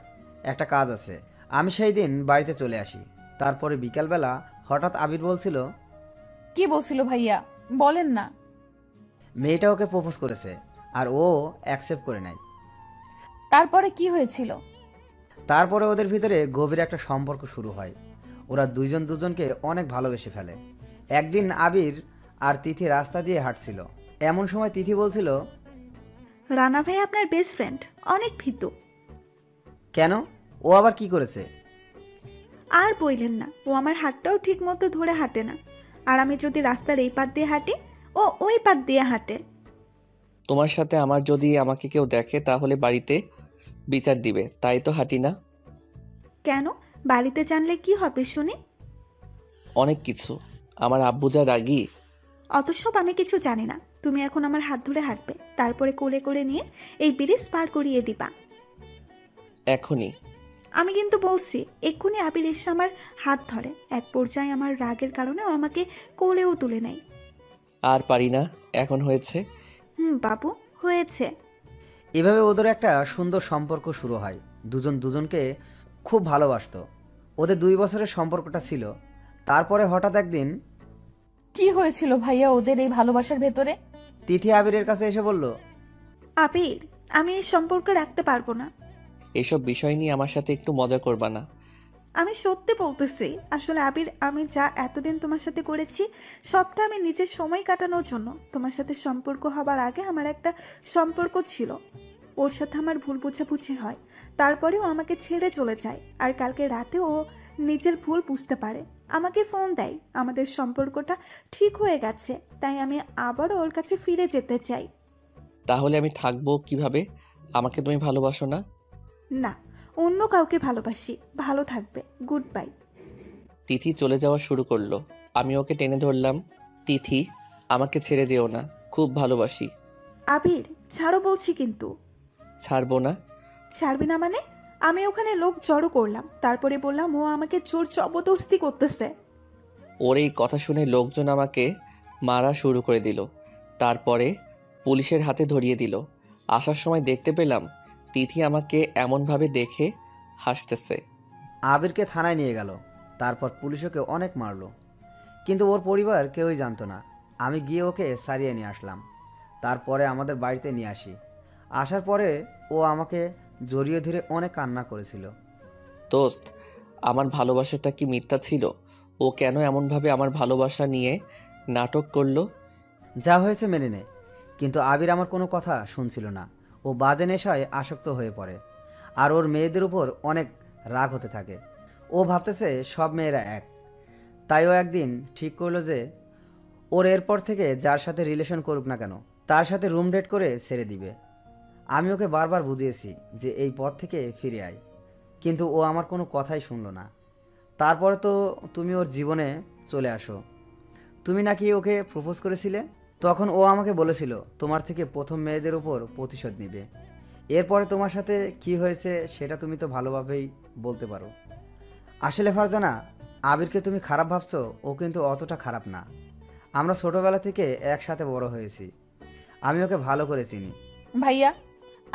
একটা কাজ আছে। আমি সেই দিন বাড়িতে চলে আসি। তারপরে বিকালবেলা হঠাৎ আবির বলছিল, কি বলছিল ভাইয়া, বলেন না। মেয়েটা ওকে প্রপোজ করেছে আর ও অ্যাকসেপ্ট করে নেয়। তারপরে কি হয়েছিল? তারপরে ওদের ভিতরে গভীর একটা সম্পর্ক শুরু হয়। ওরা দুইজন দুজনকে অনেক ভালোবেসে ফেলে। একদিন আবির আর তিথি রাস্তা দিয়ে হাঁটছিল। এমন সময় তিথি বলছিল, রানা ভাই আপনার বেস্ট ফ্রেন্ড, অনেক ভীতু। কেন, ও আবার কি করেছে? আর বইলেন না, ও আমার হাতটাও ঠিক মতো ধরে হাঁটে না। আর আমি যদি রাস্তার এই পাত দিয়ে হাঁটি, ও ওই পাত দিয়ে হাঁটে। তোমার সাথে আমার যদি আমাকে কেউ দেখে তাহলে বাড়িতে বিচার দিবে, তাই তো হাঁটি না। কেন? বাড়িতে জানলে কি হবে শুনি? অনেক কিছু। আমার আব্বু যা রাগী। অত সব আমি কিছু জানি না। তুমি এখন আমার হাত ধরে হাঁটবে, তারপরে কোলে করে নিয়ে এই ব্রিজ পার করিয়ে দিবা। এখনই। আমি কিন্তু বলছি এক্ষুনি আবির এসে আমার হাত ধরে। এক পর্যায়ে আমার রাগের কারণে ও আমাকে কোলেও তুলে নেয়। আর পারি না, এখন হয়েছে। বাবু, হয়েছে। এভাবে ওদের একটা সুন্দর সম্পর্ক শুরু হয়। দুজন দুজনকে খুব ভালোবাসতো। ওদের 2 বছরের সম্পর্কটা ছিল। তারপরে হঠাৎ একদিন কি হয়েছিল ভাইয়া ওদের এই ভালোবাসার ভেতরে? তিথি আবিরের কাছে এসে বলল, আবির, আমি এই সম্পর্ক রাখতে পারবো না। এসব বিষয় নিয়ে আমার সাথে একটু মজা করবা না। আমি সত্যি বলতেছি। আসলে আবির, আমি যা এতদিন তোমার সাথে করেছি সবটা আমি নিজের সময় কাটানোর জন্য। তোমার সাথে সম্পর্ক হবার আগে আমার একটা সম্পর্ক ছিল, ওর সাথে আমার ভুল বোঝাবুঝি হয়। তারপরেও আমাকে ছেড়ে চলে যায়। আর কালকে রাতে ও নিজের ভুল বুঝতে পারে, আমাকে ফোন দেয়। আমাদের সম্পর্কটা ঠিক হয়ে গেছে, তাই আমি আবারও ওর কাছে ফিরে যেতে চাই। তাহলে আমি থাকবো কিভাবে? আমাকে তুমি ভালোবাসো না? না, অন্য কাউকে ভালোবাসি। ভালো থাকবে, গুড বাই। তিথি চলে যাওয়া শুরু করলো। আমি ওকে টেনে ধরলাম। তিথি, আমাকে ছেড়ে যেও না, খুব ভালোবাসি। আবির, ছাড়ো বলছি কিন্তু। ছাড়বো না। ছাড়বি না মানে? আমি ওখানে লোক জড়ো করলাম, তারপরে বললাম ও আমাকে জোর জবরদস্তি করতেছে। ওর এই কথা শুনে লোকজন আমাকে মারা শুরু করে দিল। তারপরে পুলিশের হাতে ধরিয়ে দিল। আসার সময় দেখতে পেলাম তিথি আমাকে এমনভাবে দেখে হাসতেছে। আবিরকে থানায় নিয়ে গেল। তারপর পুলিশ ওকে অনেক মারলো, কিন্তু ওর পরিবার কেউই জানতো না। আমি গিয়ে ওকে সারিয়ে নিয়ে আসলাম। তারপরে আমাদের বাড়িতে নিয়ে আসি। আসার পরে ও আমাকে জড়িয়ে ধরে অনেক কান্না করেছিল। দোস্ত, আমার ভালোবাসাটা কি মিথ্যা ছিল? ও কেন এমনভাবে আমার ভালোবাসা নিয়ে নাটক করলো? যা হয়েছে মেনে নে। কিন্তু আবির আমার কোনো কথা শুনছিল না। ও বাজে নেশায় আসক্ত হয়ে পড়ে, আর ওর মেয়েদের উপর অনেক রাগ হতে থাকে। ও ভাবতেছে সব মেয়েরা এক। তাই ও একদিন ঠিক করলো যে ওর এরপর থেকে যার সাথে রিলেশন করুক না কেন তার সাথে রুম ডেট করে ছেড়ে দিবে। আমি ওকে বারবার বুঝিয়েছি যে এই পথ থেকে ফিরে আয়, কিন্তু ও আমার কোনো কথাই শুনলো না। তারপরে তো তুমি ওর জীবনে চলে আসো। তুমি নাকি ওকে প্রপোজ করেছিলে। তখন ও আমাকে বলেছিল তোমার থেকে প্রথম মেয়েদের উপর প্রতিশোধ নিবে। এরপরে তোমার সাথে কি হয়েছে সেটা তুমি তো ভালোভাবেই বলতে পারো। আসলে ফারজানা, আবিরকে তুমি খারাপ ভাবছো, ও কিন্তু অতটা খারাপ না। আমরা ছোটবেলা থেকে একসাথে বড় হয়েছি। আমি ওকে ভালো করে চিনি। ভাইয়া,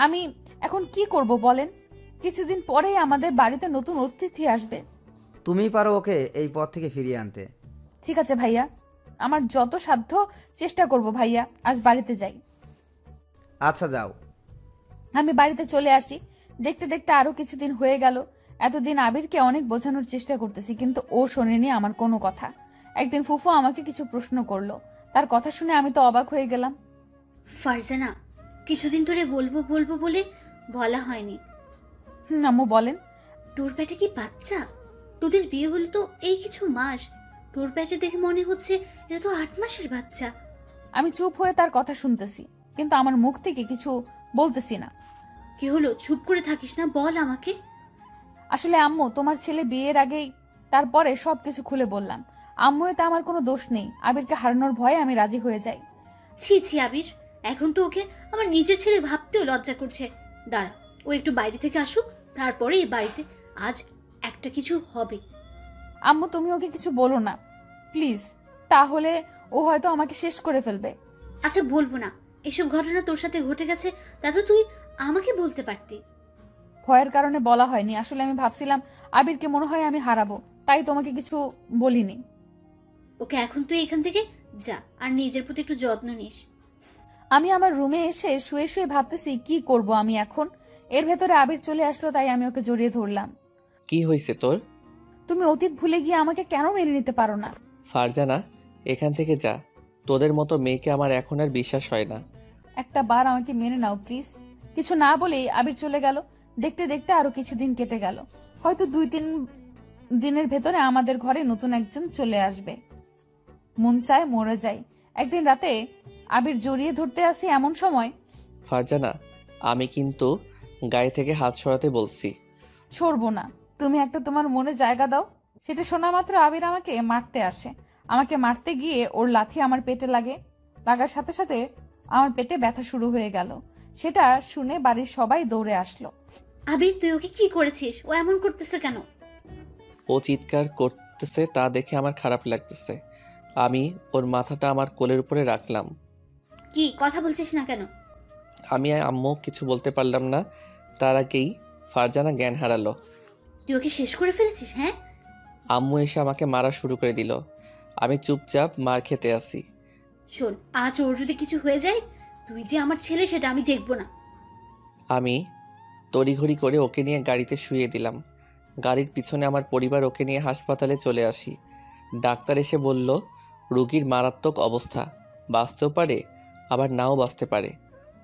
আমি এখন কি করব বলেন? কিছুদিন পরেই আমাদের বাড়িতে নতুন অতিথি আসবে। তুমিই পারো ওকে এই পথ থেকে ফিরিয়ে আনতে। ঠিক আছে ভাইয়া, আমার যত সাধ্য চেষ্টা করব ভাইয়া। আজ বাড়িতে যাই। আচ্ছা, যাও। আমি বাড়িতে চলে আসি। দেখতে দেখতে আরো কিছুদিন হয়ে গেল। এতদিন আবিরকে অনেক বোঝানোর চেষ্টা করতেছি, কিন্তু ও শোনেনি আমার কোনো কথা। একদিন ফুফু আমাকে কিছু প্রশ্ন করলো, তার কথা শুনে আমি তো অবাক হয়ে গেলাম। ফারজানা, কিছুদিন ধরে বলবো বলবো বলে বলা হয়নি। আম্মু বলেন। তোর পেটে কি বাচ্চা? তোদের বিয়ে হলো তো এই কিছু মাস, তোর পেটে দেখে মনে হচ্ছে এটা তো 8 মাসের বাচ্চা। আমি চুপ হয়ে তার কথা শুনতেছি, কিন্তু আমার মুখ থেকে কিছু বলতেছি না। কি হলো, চুপ করে থাকিস না, বল আমাকে। আসলে আম্মু, তোমার ছেলে বিয়ের আগেই তারপরে সবকিছু খুলে বললাম। আম্মু, এতে আমার কোনো দোষ নেই। আবিরকে হারানোর ভয়ে আমি রাজি হয়ে যাই। ছি ছি আবির, এখন তো ওকে আমার নিজের ছেলে ভাবতেও লজ্জা করছে। দাঁড়া, ও একটু বাইরে থেকে আসুক, তারপরে এই বাড়িতে আজ একটা কিছু হবে। আম্মু, তুমি ওকে কিছু বলো না প্লিজ, তাহলে ও হয়তো আমাকে শেষ করে ফেলবে। আচ্ছা বলবো না, এসব ঘটনা তোর সাথে ঘটে গেছে, তা তো তুই আমাকে বলতে পারতি। ভয়ের কারণে বলা হয়নি। আসলে আমি ভাবছিলাম আবিরকে মনে হয় আমি হারাবো, তাই তোমাকে কিছু বলিনি। ওকে এখন তুই এখান থেকে যা, আর নিজের প্রতি একটু যত্ন নিস। আমি আমার রুমে এসে শুয়ে শুয়ে ভাবতেছি কি করব আমি এখন। এর ভেতরে আবির চলে আসলো, তাই আমি ওকে জড়িয়ে ধরলাম। কি হয়েছে তোর? তুমি অতীত ভুলে গিয়ে আমাকে কেন মেনে নিতে পারো না? ফারজানা, এখান থেকে যা। তোদের মতো মেয়েকে আমার এখন আর বিশ্বাস হয় না। একটা বার আমাকে মেনে নাও প্লিজ। কিছু না বলেই আবির চলে গেল। দেখতে দেখতে আরো কিছুদিন কেটে গেল। হয়তো 2-3 দিনের ভেতরে আমাদের ঘরে নতুন একজন চলে আসবে। মন চায় মরে যায়। একদিন রাতে আবির জড়িয়ে ধরতে আসি, এমন সময়। ফারজানা, আমি কিন্তু গায়ে থেকে হাত সরাতে বলছি। সরবো না। তুমি একটা তোমার মনে জায়গা দাও। সেটা শোনা মাত্র আবির আমাকে মারতে আসে। আমাকে মারতে গিয়ে ওর লাথি আমার পেটে লাগে। লাগার সাথে সাথে আমার পেটে ব্যথা শুরু হয়ে গেল। সেটা শুনে বাড়ির সবাই দৌড়ে আসলো। আবির, তুই ওকে কি করেছিস? ও এমন করতেছে কেন? ও চিৎকার করতেছে তা দেখে আমার খারাপ লাগতেছে। আমি ওর মাথাটা আমার কোলের উপরে রাখলাম। কি কথা বলছিস না কেন? আমি আম্মু কিছু বলতে পারলাম না, তার আগেই ফারজানা জ্ঞান হারালো। তুই ওকে শেষ করে ফেলেছিস? হ্যাঁ, আম্মু এসে আমাকে মারা শুরু করে দিল। আমি চুপচাপ মার খেতে আসি। শোন, আজ ওর যদি কিছু হয়ে যায়, তুই যে আমার ছেলে সেটা আমি দেখবো না। আমি তড়িঘড়ি করে ওকে নিয়ে গাড়িতে শুইয়ে দিলাম। গাড়ির পিছনে আমার পরিবার ওকে নিয়ে হাসপাতালে চলে আসি। ডাক্তার এসে বলল, রোগীর মারাত্মক অবস্থা, বাঁচতেও পারে আবার নাও বাঁচতে পারে।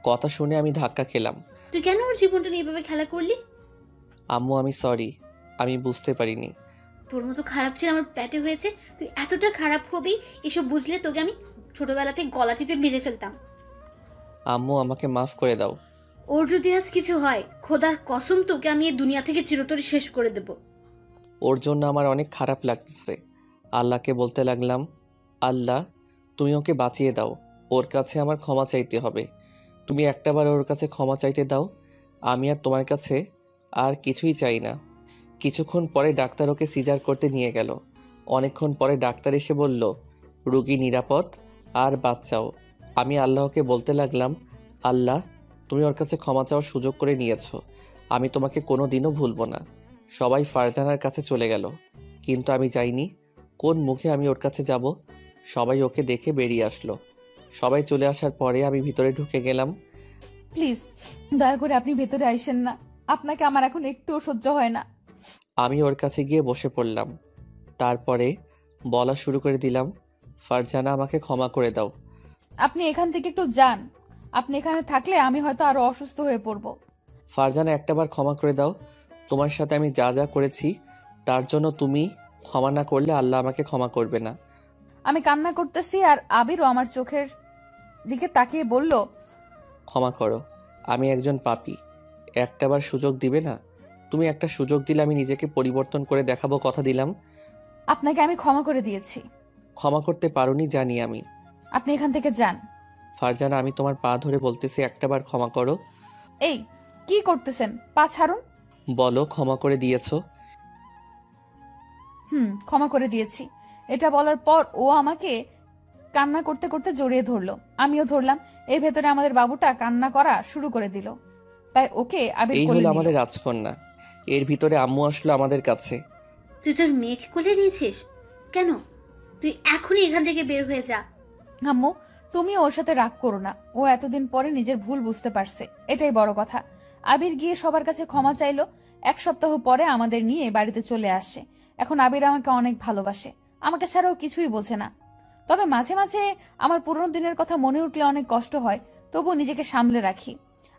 কথা শুনে আমি ধাক্কা খেলাম। তুই কেন ওর জীবনটা নিয়ে এভাবে খেলা করলি? আম্মু আমি সরি, আমি বুঝতে পারিনি। তোর মতো খারাপ ছেলে আমার পেটে হয়েছে, তুই এতটা খারাপ হবি এসব বুঝলে তোকে আমি ছোটবেলাতে গলা টিপে মেরে ফেলতাম। আম্মু আমাকে মাফ করে দাও। ওর যদি আজ কিছু হয়, খোদার কসম তোকে আমি এই দুনিয়া থেকে চিরতরে শেষ করে দেব। ওর জন্য আমার অনেক খারাপ লাগতেছে। আল্লাহকে বলতে লাগলাম, আল্লাহ তুমি ওকে বাঁচিয়ে দাও, ওর কাছে আমার ক্ষমা চাইতে হবে। তুমি একটাবার ওর কাছে ক্ষমা চাইতে দাও, আমি আর তোমার কাছে আর কিছুই চাই না। কিছুক্ষণ পরে ডাক্তার ওকে সিজার করতে নিয়ে গেল। অনেকক্ষণ পরে ডাক্তার এসে বলল, রোগী নিরাপদ আর বাচ্চাও। আমি আল্লাহকে বলতে লাগলাম, আল্লাহ তুমি ওর কাছে ক্ষমা চাওয়ার সুযোগ করে নিয়েছো, আমি তোমাকে কোনো দিনও ভুলব না। সবাই ফারজানার কাছে চলে গেল, কিন্তু আমি যাইনি। কোন মুখে আমি ওর কাছে যাব? সবাই ওকে দেখে বেরিয়ে আসলো। সবাই চলে আসার পরে আমি ভিতরে ঢুকে গেলাম। প্লিজ দয়া করে আপনি ভেতরে আইসেন না, আপনাকে আমার এখন একটুও সহ্য হয় না। আমি ওর কাছে গিয়ে বসে পড়লাম। তারপরে বলা শুরু করে দিলাম, ফারজানা আমাকে ক্ষমা করে দাও। আপনি এখান থেকে একটু যান, আপনি এখানে থাকলে আমি হয়তো আরো অসুস্থ হয়ে পড়বো। ফারজানা একটাবার ক্ষমা করে দাও, তোমার সাথে আমি যা যা করেছি তার জন্য তুমি ক্ষমা না করলে আল্লাহ আমাকে ক্ষমা করবে না। আমি কান্না করতেছি আর আবিরও আমার চোখের দিকে তাকিয়ে বলল, ক্ষমা করো, আমি একজন পাপী, একটাবার সুযোগ দিবে না? তুমি একটা সুযোগ দিলে আমি নিজেকে পরিবর্তন করে দেখাবো, কথা দিলাম। আপনাকে আমি ক্ষমা করে দিয়েছি, ক্ষমা করতে পারোনি জানি আমি। আপনি এখান থেকে যান। ফারজানা আমি তোমার পা ধরে বলতেছি, একটাবার ক্ষমা করো। এই কি করতেছেন? পা ছাড়ুন। বলো ক্ষমা করে দিয়েছো? ক্ষমা করে দিয়েছি। এটা বলার পর ও আমাকে কান্না করতে করতে জড়িয়ে ধরলো, আমিও ধরলাম। এর ভেতরে আমাদের বাবুটা কান্না করা শুরু করে দিল, তাই ওকে আবির এই কোলে হলো নিল। আমাদের রাজকন্যা। এর ভিতরে আম্মু আসলো আমাদের কাছে। তুই তোর মেয়েকে কোলে নিয়েছিস কেন? তুই এখনই এখান থেকে বের হয়ে যা। আম্মু তুমি ওর সাথে রাগ করো না, ও এতদিন পরে নিজের ভুল বুঝতে পারছে, এটাই বড় কথা। আবির গিয়ে সবার কাছে ক্ষমা চাইলো। 1 সপ্তাহ পরে আমাদের নিয়ে বাড়িতে চলে আসে। এখন আবির আমাকে অনেক ভালোবাসে, আমাকে ছাড়াও কিছুই বোঝে না। তবে মাঝে মাঝে আমার পুরনো দিনের কথা মনে উঠলে অনেক কষ্ট হয়, তবু নিজেকে সামলে রাখি।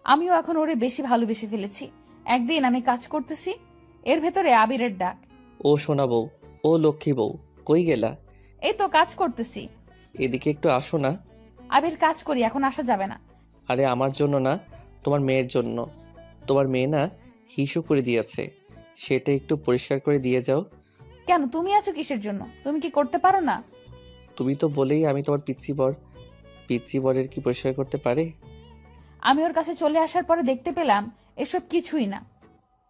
আমিও এখন ওরে বেশি ভালোবেসে ফেলেছি। একদিন আমি কাজ করতেছি, এর ভেতরে আবিরের ডাক, ও সোনা বউ, ও লক্ষ্মী বউ, কই গেলা? এই তো কাজ করতেছি। এদিকে একটু আসো না। আবির কাজ করি, এখন আসা যাবে না। আরে আমার জন্য না, তোমার মেয়ের জন্য। তোমার মেয়ে না হিসু করে দিয়েছে, সেটা একটু পরিষ্কার করে দিয়ে যাও। কেন, তুমি আছো কিসের জন্য? তুমি কি করতে পারো না? তুমি তো বলেই আমি তোমার পিচ্চি বর, পিচ্চি বরের কি পরিষ্কার করতে পারে? আমি ওর কাছে চলে আসার পরে দেখতে পেলাম এসব কিছুই না।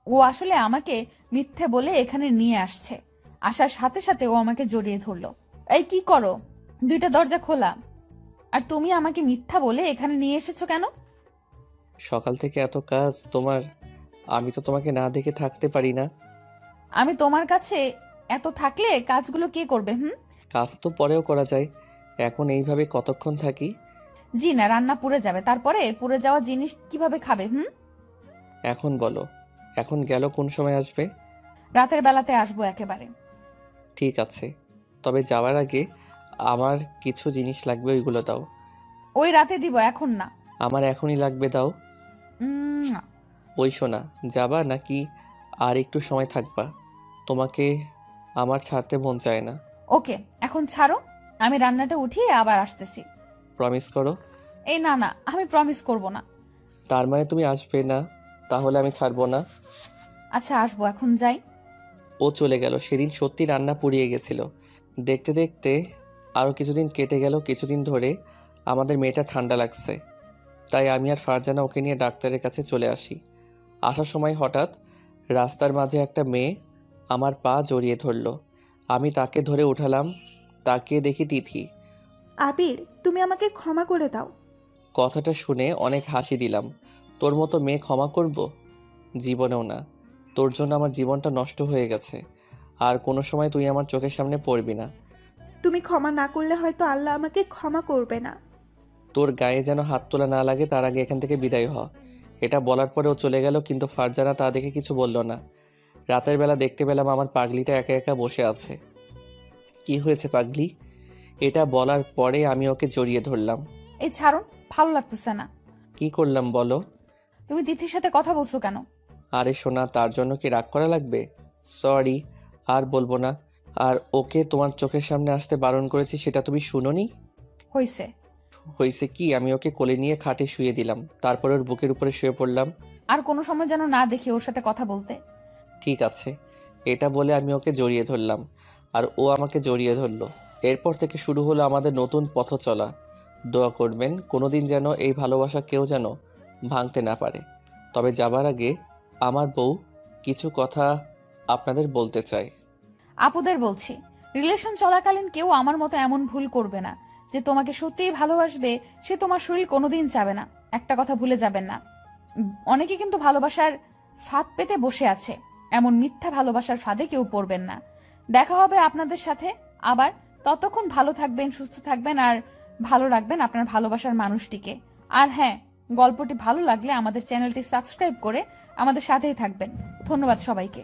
ও আসলে আমাকে মিথ্যে বলে এখানে নিয়ে আসছে। আসার সাথে সাথে ও আমাকে জড়িয়ে ধরলো। এই কি করো? 2টা দরজা খোলা। আর তুমি আমাকে মিথ্যা বলে এখানে নিয়ে এসেছো কেন? সকাল থেকে এত কাজ তোমার, আমি তো তোমাকে না দেখে থাকতে পারি না। আমি তোমার কাছে এত থাকলে কাজগুলো কে করবে? কাজ তো পরেও করা যায়, এখন এইভাবে কতক্ষণ থাকি? জি না, রান্না পুড়ে যাবে, তারপরে পুড়ে যাওয়া জিনিস কিভাবে খাবে? এখন বলো, এখন গেল কোন সময় আসবে? রাতের বেলাতে আসবো একেবারে। ঠিক আছে, তবে যাওয়ার আগে আমার কিছু জিনিস লাগবে, ওইগুলো দাও। ওই রাতে দিব, এখন না। আমার এখনই লাগবে, দাও। না। ওই শোনা, যাবা নাকি আর একটু সময় থাকবা? তোমাকে আমার ছাড়তে মন চায় না। ওকে, এখন ছাড়ো, আমি রান্নাটা উঠিয়ে আবার আসতেছি। প্রমিস করো। এই না না, আমি প্রমিস করব না। তার মানে তুমি আসবে না? তাহলে আমি ছাড়বো না। আচ্ছা আসবো, এখন যাই। ও চলে গেল। সেদিন সত্যি রান্না পুড়িয়ে গেছিল। দেখতে দেখতে আরও কিছুদিন কেটে গেল। কিছুদিন ধরে আমাদের মেয়েটা ঠান্ডা লাগছে, তাই আমি আর ফারজানা ওকে নিয়ে ডাক্তারের কাছে চলে আসি। আসার সময় হঠাৎ রাস্তার মাঝে একটা মেয়ে আমার পা জড়িয়ে ধরল। আমি তাকে ধরে উঠালাম। তাকিয়ে দেখি তিথি। আবির, তুমি আমাকে ক্ষমা করে দাও। কথাটা শুনে অনেক হাসি দিলাম। তোর মতো মেয়ে ক্ষমা করব? জীবনেও না। তোর জন্য আমার জীবনটা নষ্ট হয়ে গেছে। আর কোনো সময় তুই আমার চোখের সামনে পড়বি না। তুমি ক্ষমা না করলে হয়তো আল্লাহ আমাকে ক্ষমা করবে না। তোর গায়ে যেন হাত তোলা না লাগে তার আগে এখান থেকে বিদায় হ। এটা বলার পরেও চলে গেল, কিন্তু ফারজানা তা দেখে কিছু বলল না। রাতের বেলা দেখতে পেলাম আমার পাগলিটা একা একা বসে আছে। কি হয়েছে পাগলি? এটা বলার পরে আমি ওকে জড়িয়ে ধরলাম। এই ছাড়ুন, ভালো লাগতেছে না। কি করলাম বলো? তুমি তিথির সাথে কথা বলছো কেন? আরে সোনা, তার জন্য কি রাগ করা লাগবে? সরি, আর বলবো না। আর ওকে তোমার চোখের সামনে আসতে বারণ করেছি, সেটা তুমি শুনোনি? হইছে। হয়েছে কি, আমি ওকে কোলে নিয়ে খাটে শুয়ে দিলাম। তারপর ওর বুকের উপরে শুয়ে পড়লাম। আর কোনো সময় যেন না দেখি ওর সাথে কথা বলতে। ঠিক আছে। এটা বলে আমি ওকে জড়িয়ে ধরলাম, আর ও আমাকে জড়িয়ে ধরলো। এরপর থেকে শুরু হলো আমাদের নতুন পথ চলা। দোয়া করবেন কোনোদিন যেন এই ভালোবাসা কেউ যেন ভাঙতে না পারে। তবে যাবার আগে আমার বউ কিছু কথা আপনাদের বলতে চায়। আপুদের বলছি, রিলেশন চলাকালীন কেউ আমার মতো এমন ভুল করবে না যে তোমাকে সত্যিই ভালোবাসবে সে তোমার শরীর কোনোদিন চাবে না। একটা কথা ভুলে যাবেন না, অনেকে কিন্তু ভালোবাসার ফাঁদ পেতে বসে আছে। এমন মিথ্যা ভালোবাসার ফাঁদে কেউ পড়বেন না। দেখা হবে আপনাদের সাথে আবার। ততক্ষণ ভালো থাকবেন, সুস্থ থাকবেন, আর ভালো রাখবেন আপনার ভালোবাসার মানুষটিকে। আর হ্যাঁ, গল্পটি ভালো লাগলে আমাদের চ্যানেলটি সাবস্ক্রাইব করে আমাদের সাথেই থাকবেন। ধন্যবাদ সবাইকে।